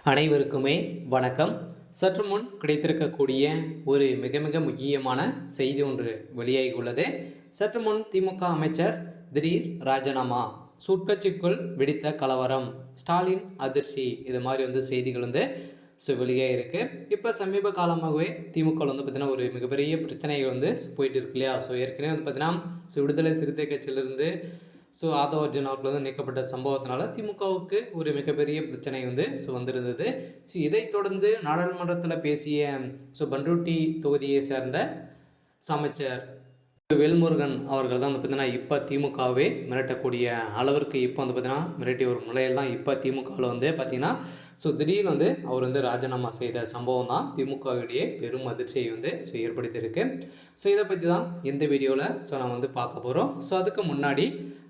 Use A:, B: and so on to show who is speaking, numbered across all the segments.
A: அனைவருக்குமே வணக்கம். சற்று முன் கிடைத்திருக்கக்கூடிய ஒரு மிக மிக முக்கியமான செய்தி ஒன்று வெளியாகியுள்ளது. சற்று முன் திமுக அமைச்சர் திடீர் ராஜினாமா, சுட்கட்சிக்குள் வெடித்த கலவரம், ஸ்டாலின் அதிர்ச்சி, இது மாதிரி செய்திகள் வெளியாக இருக்குது. இப்போ சமீப காலமாகவே திமுக பார்த்தீங்கன்னா ஒரு மிகப்பெரிய பிரச்சனைகள் போயிட்டு இருக்கு இல்லையா. ஏற்கனவே பார்த்தீங்கன்னா விடுதலை சிறுத்தை கட்சியிலிருந்து ஆதவ அர்ஜுன் அவர்கள் நீக்கப்பட்ட சம்பவத்தினால திமுகவுக்கு ஒரு மிகப்பெரிய பிரச்சனை வந்திருந்தது. இதைத் தொடர்ந்து நாடாளுமன்றத்தில் பேசிய பண்ருட்டி தொகுதியை சேர்ந்த அமைச்சர் வேல்முருகன் அவர்கள் தான் பார்த்தீங்கன்னா இப்போ திமுகவே மிரட்டக்கூடிய அளவிற்கு இப்போ பார்த்தீங்கன்னா மிரட்டி ஒரு முறையில் தான் இப்போ திமுகவில் பார்த்தீங்கன்னா திடீர்னு அவர் ராஜினாமா செய்த சம்பவம் தான் திமுகவுடைய பெரும் அதிர்ச்சியை ஏற்படுத்தியிருக்கு. இதை பற்றி தான் இந்த வீடியோவில் நான் பார்க்க போகிறோம். அதுக்கு முன்னாடி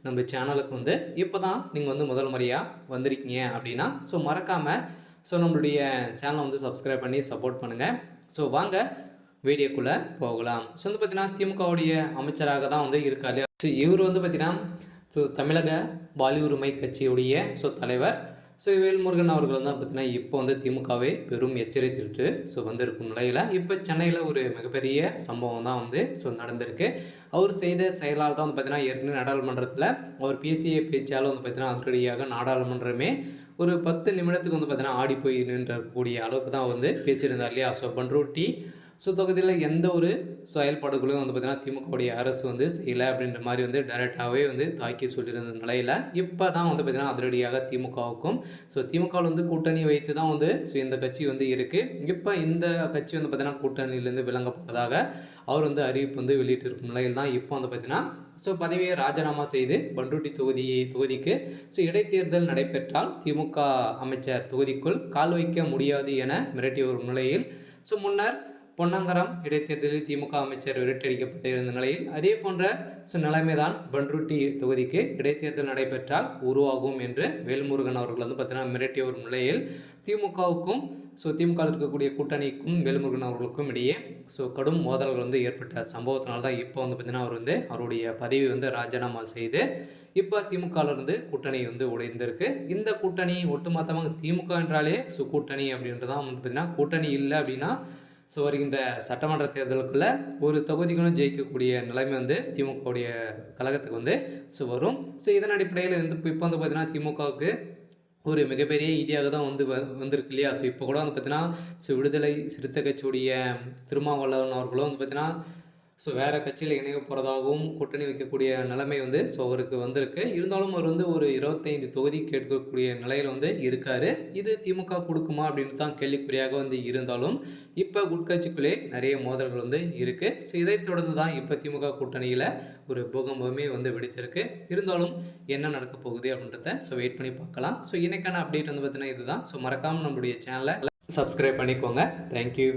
A: நம்ம சேனலுக்கு இப்போ தான் நீங்கள் முதல் முறையாக வந்திருக்கீங்க அப்படின்னா மறக்காமல் நம்மளுடைய சேனலை சப்ஸ்கிரைப் பண்ணி சப்போர்ட் பண்ணுங்கள். வாங்க வீடியோக்குள்ளே போகலாம். பார்த்தீங்கன்னா திமுகவுடைய அமைச்சராக தான் இருக்காரு. இவர் பார்த்தீங்கன்னா தமிழக வாலி உரிமை கட்சியுடைய தலைவர் வேல்முருகன் அவர்கள் பார்த்தீங்கன்னா இப்போ திமுகவே பெரும் எச்சரித்துட்டு வந்திருக்கும் நிலையில் இப்போ சென்னையில் ஒரு மிகப்பெரிய சம்பவம் தான் நடந்திருக்கு. அவர் செய்த செயலால் தான் பார்த்தீங்கன்னா ஏற்கனவே நாடாளுமன்றத்தில் அவர் பேசிய பேச்சால் பார்த்தீங்கன்னா அதிரடியாக நாடாளுமன்றமே ஒரு 10 நிமிடத்துக்கு பார்த்தீங்கன்னா ஆடி போய் நின்றக்கூடிய அளவுக்கு தான் பேசியிருந்தார் இல்லையா. பண்ருட்டி தொகுதியில் எந்த ஒரு செயல்பாடுகளையும் பார்த்தீங்கன்னா திமுகவுடைய அரசு செய்யலை அப்படின்ற மாதிரி டைரெக்டாகவே தாக்கி சொல்லியிருந்த நிலையில் இப்போ தான் பார்த்தீங்கன்னா அதிரடியாக திமுகவுக்கும் திமுகவில் கூட்டணி வைத்து தான் இந்த கட்சி இருக்குது. இப்போ இந்த கட்சி பார்த்தீங்கன்னா கூட்டணியிலேருந்து விளங்கப்பட்டதாக அவர் அறிவிப்பு வெளியிட்டிருக்கும் நிலையில் தான் இப்போ பார்த்தீங்கன்னா பதவியை ராஜினாமா செய்து பண்ருட்டி தொகுதிக்கு இடைத்தேர்தல் நடைபெற்றால் திமுக அமைச்சர் தொகுதிக்குள் கால் வைக்க முடியாது என மிரட்டிய ஒரு நிலையில் முன்னர் பொன்னங்கரம் இடைத்தேர்தலில் திமுக அமைச்சர் விரட்டடிக்கப்பட்டிருந்த நிலையில் அதே போன்ற நிலைமைதான் பண்ருட்டி தொகுதிக்கு இடைத்தேர்தல் நடைபெற்றால் உருவாகும் என்று வேல்முருகன் அவர்கள் பார்த்தீங்கன்னா மிரட்டிய ஒரு நிலையில் திமுகவுக்கும் திமுக இருக்கக்கூடிய கூட்டணிக்கும் வேல்முருகன் அவர்களுக்கும் இடையே கடும் மோதல்கள் ஏற்பட்ட சம்பவத்தினால தான் இப்போ பார்த்தீங்கன்னா அவர் அவருடைய பதவி ராஜினாமா செய்து இப்போ திமுகவிலிருந்து கூட்டணி உடைந்திருக்கு. இந்த கூட்டணி ஒட்டுமொத்தமாக திமுக என்றாலே கூட்டணி அப்படின்றதான் பார்த்தீங்கன்னா கூட்டணி இல்லை அப்படின்னா வருகின்ற சட்டமன்ற தேர்தலுக்குள்ள ஒரு தொகுதிகளும் ஜெயிக்கக்கூடிய நிலைமை திமுகவுடைய கழகத்துக்கு வரும். இதன் அடிப்படையில் இப்போ பார்த்தீங்கன்னா திமுகவுக்கு ஒரு மிகப்பெரிய ஐடியாக தான் வந்திருக்கு இல்லையா. இப்போ கூட பார்த்தீங்கன்னா விடுதலை சிறுத்தை கட்சியுடைய திருமாவளவன் அவர்களும் பார்த்தீங்கன்னா வேறு கட்சியில் இணைய போகிறதாகவும் கூட்டணி வைக்கக்கூடிய நிலைமை அவருக்கு வந்திருக்கு. இருந்தாலும் அவர் ஒரு 25 தொகுதி கேட்கக்கூடிய நிலையில் இருக்கார். இது திமுக கொடுக்குமா அப்படின்னு தான் கேள்விக்குறியாக இருந்தாலும் இப்போ உட்கட்சிக்குள்ளே நிறைய மோதல்கள் இருக்குது. இதைத் தொடர்ந்து தான் இப்போ திமுக கூட்டணியில் ஒரு பூகம்பமே வெடித்திருக்கு. இருந்தாலும் என்ன நடக்க போகுது அப்படின்றத வெயிட் பண்ணி பார்க்கலாம். இன்னைக்கான அப்டேட் பார்த்தீங்கன்னா இதுதான். மறக்காமல் நம்மளுடைய சேனலை சப்ஸ்கிரைப் பண்ணிக்கோங்க. தேங்க்யூ.